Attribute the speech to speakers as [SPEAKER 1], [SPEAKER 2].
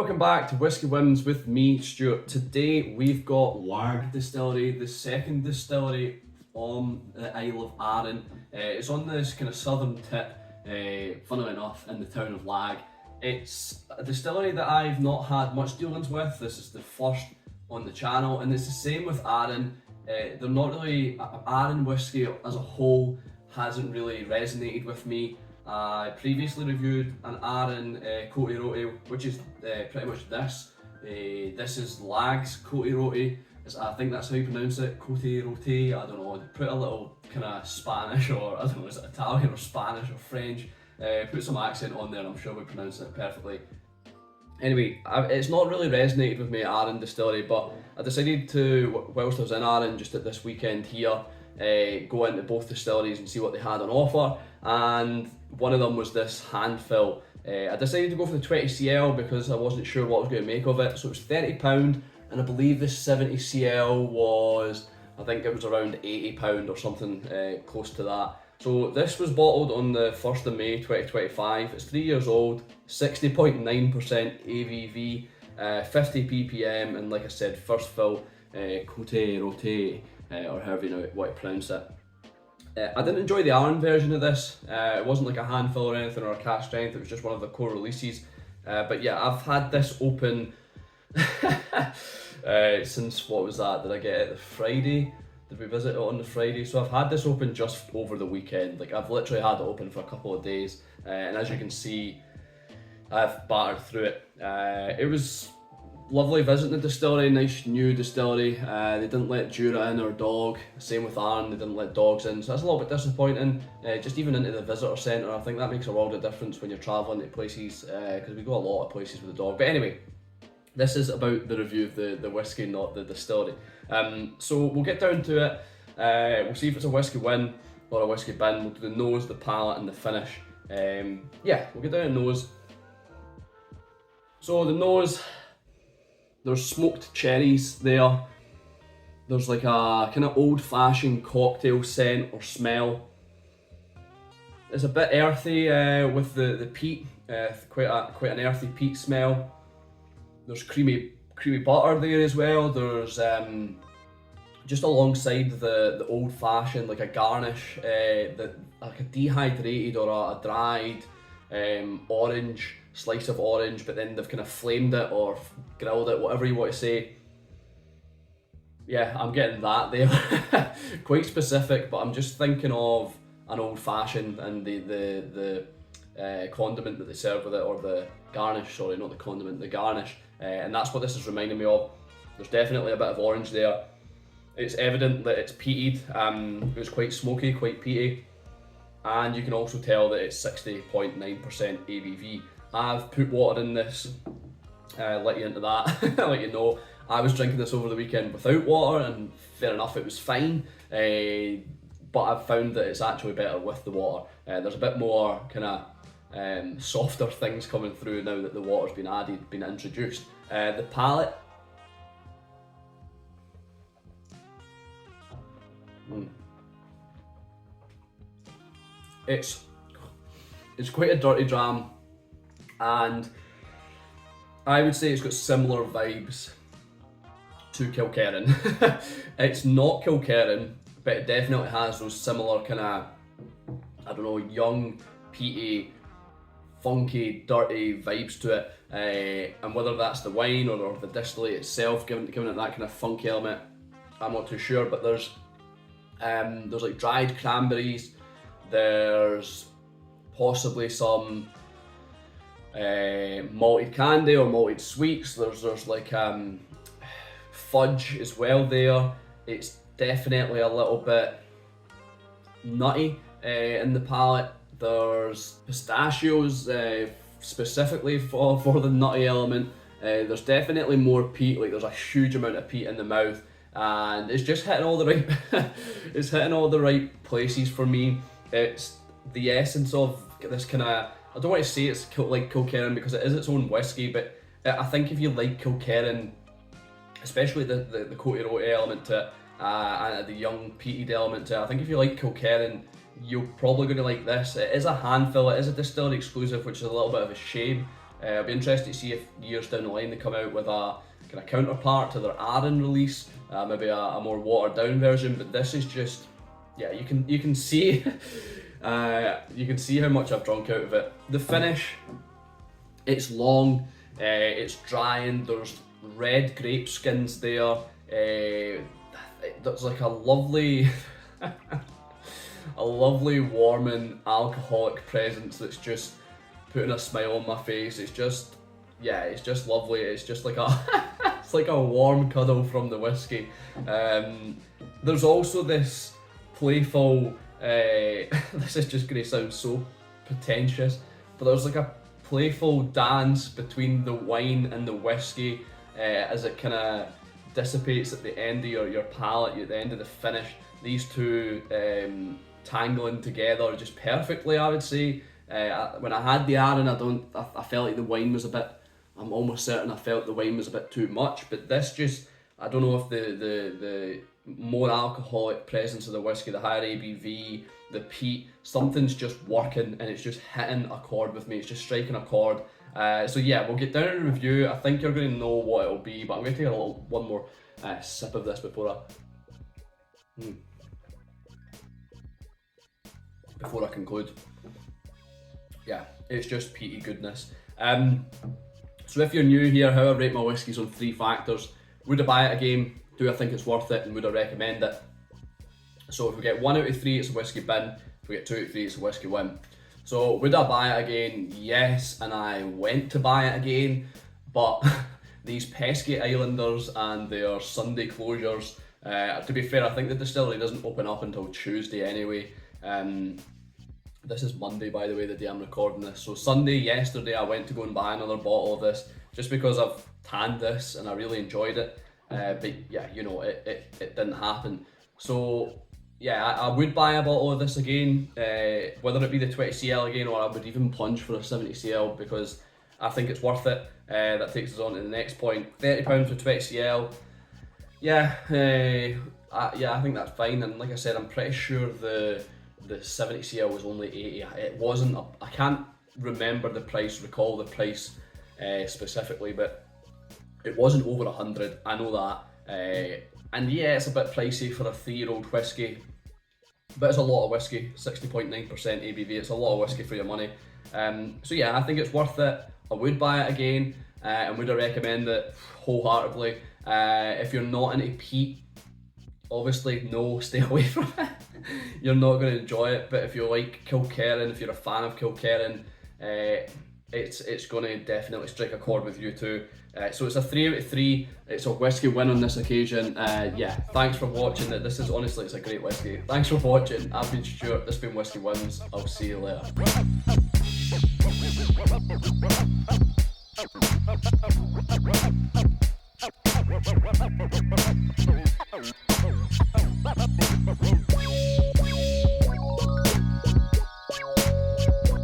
[SPEAKER 1] Welcome back to Whisky Wins with me, Stuart. Today we've got Lagg Distillery, the second distillery on the Isle of Arran. It's on this kind of southern tip, funnily enough, in the town of Lagg. It's a distillery that I've not had much dealings with. This is the first on the channel, and it's the same with Arran. They're not really, Arran whisky as a whole hasn't really resonated with me. I previously reviewed an Arran Côte Rôtie, which is pretty much this. This is Lagg's Côte Rôtie. I think that's how you pronounce it, Côte Rôtie. I don't know, put a little kind of Spanish, or I don't know, is it Italian or Spanish or French? Put some accent on there and I'm sure we pronounce it perfectly. Anyway, it's not really resonated with me at Arran Distillery, but I decided to, whilst I was in Arran just at this weekend here, go into both distilleries and see what they had on offer, and one of them was this hand fill. I decided to go for the 20cl because I wasn't sure what I was going to make of it, so it was £30, and I believe the 70cl was, I think it was around £80 or something close to that. So this was bottled on the 1st of May 2025, it's 3 years old, 60.9% ABV, 50 ppm, and like I said, first fill, Côte Rôtie, or however you want to pronounce it. I didn't enjoy the Arran version of this. It wasn't like a hand fill or anything or a cask strength, it was just one of the core releases. But yeah, I've had this open since, what was that, did I get it the Friday? Did we visit it on the Friday? So I've had this open just over the weekend. Like, I've literally had it open for a couple of days, and as you can see, I've battered through it. It was lovely visiting the distillery, nice new distillery. They didn't let Jura in or dog. Same with Arran, they didn't let dogs in, so that's a little bit disappointing. Just even into the visitor centre, I think that makes a world of difference when you're travelling to places, because we go a lot of places with the dog. But anyway, this is about the review of the whisky, not the distillery. So we'll get down to it. We'll see if it's a whisky win or a whisky bin. We'll do the nose, the palate and the finish. Yeah, we'll get down to nose. So the nose, there's smoked cherries there. There's like a kind of old-fashioned cocktail scent or smell. It's a bit earthy with the peat, quite an earthy peat smell. There's creamy butter there as well. There's just alongside the old-fashioned, like a garnish, like a dehydrated or a dried orange, slice of orange, but then they've kind of flamed it or grilled it, whatever you want to say. Yeah, I'm getting that there. Quite specific, but I'm just thinking of an old-fashioned and the condiment that they serve with it, or the garnish, sorry, not the condiment, the garnish. And that's what this is reminding me of. There's definitely a bit of orange there. It's evident that it's peated. It was quite smoky, quite peaty. And you can also tell that it's 60.9% ABV. I've put water in this, let you into that, let you know. I was drinking this over the weekend without water, and fair enough, it was fine. But I've found that it's actually better with the water. There's a bit more kind of softer things coming through now that the water's been added, been introduced. The palate. It's quite a dirty dram, and I would say it's got similar vibes to Kilkerran. It's not Kilkerran, but it definitely has those similar kind of, I don't know, young, peaty, funky, dirty vibes to it, and whether that's the wine or the distillate itself giving it that kind of funky element, I'm not too sure. But there's like dried cranberries, there's possibly some malted candy or malted sweets, there's like fudge as well there. It's definitely a little bit nutty in the palate. There's pistachios specifically for the nutty element. There's definitely more peat, like there's a huge amount of peat in the mouth, and it's just hitting all the right it's hitting all the right places for me. It's the essence of this kind of, I don't want to say it's like Kilkerran because it is its own whiskey, but I think if you like Kilkerran, especially the Côte Rôtie element to it, and the young peated element to it, I think if you like Kilkerran, you're probably going to like this. It is a hand fill, it is a distillery exclusive, which is a little bit of a shame. I'll be interested to see if years down the line they come out with a kind of counterpart to their Arran release, maybe a more watered down version. But this is just, yeah, you can see you can see how much I've drunk out of it. The finish, it's long, it's drying. There's red grape skins there. There's like a lovely a lovely warming alcoholic presence that's just putting a smile on my face. It's just, yeah, it's just lovely. It's just like a it's like a warm cuddle from the whiskey. There's also this playful this is just going to sound so pretentious, but there's like a playful dance between the wine and the whiskey as it kind of dissipates at the end of your palate, at the end of the finish. These two tangling together just perfectly, I would say. When I had the Arran, I felt like the wine was a bit, I'm almost certain I felt the wine was a bit too much, but this just, I don't know if the more alcoholic presence of the whiskey, the higher ABV, the peat, something's just working and it's just hitting a chord with me. It's just striking a chord. So yeah, we'll get down to the review. I think you're going to know what it'll be, but I'm going to take one more sip of this before I conclude. Yeah, it's just peaty goodness. So if you're new here, how I rate my whiskies on 3 factors. Would I buy it again? Do I think it's worth it? And would I recommend it? So if we get 1 out of 3, it's a whiskey bin. If we get 2 out of 3, it's a whiskey win. So would I buy it again? Yes, and I went to buy it again, but these pesky islanders and their Sunday closures, to be fair, I think the distillery doesn't open up until Tuesday anyway. This is Monday, by the way, the day I'm recording this. So Sunday, yesterday, I went to go and buy another bottle of this, just because I've tanned this and I really enjoyed it. But yeah, you know, it didn't happen. So yeah, I would buy a bottle of this again, whether it be the 20cl again, or I would even plunge for a 70cl, because I think it's worth it. That takes us on to the next point. £30 for 20cl. Yeah, I think that's fine. And like I said, I'm pretty sure the 70cl was only 80. It wasn't, I can't remember the price, recall the price specifically, but it wasn't over 100, I know that. And yeah, it's a bit pricey for a 3-year-old whiskey, but it's a lot of whiskey, 60.9% ABV, it's a lot of whiskey for your money. So yeah, I think it's worth it. I would buy it again, and would I recommend it? Wholeheartedly. If you're not into peat, obviously no, stay away from it. You're not going to enjoy it. But if you like Kilkerran, if you're a fan of Kilkerran, it's going to definitely strike a chord with you too. So it's a 3 out of 3. It's a whiskey win on this occasion. Yeah, thanks for watching. This is honestly, it's a great whiskey. Thanks for watching. I've been Stuart. This has been Whisky Wins. I'll see you later.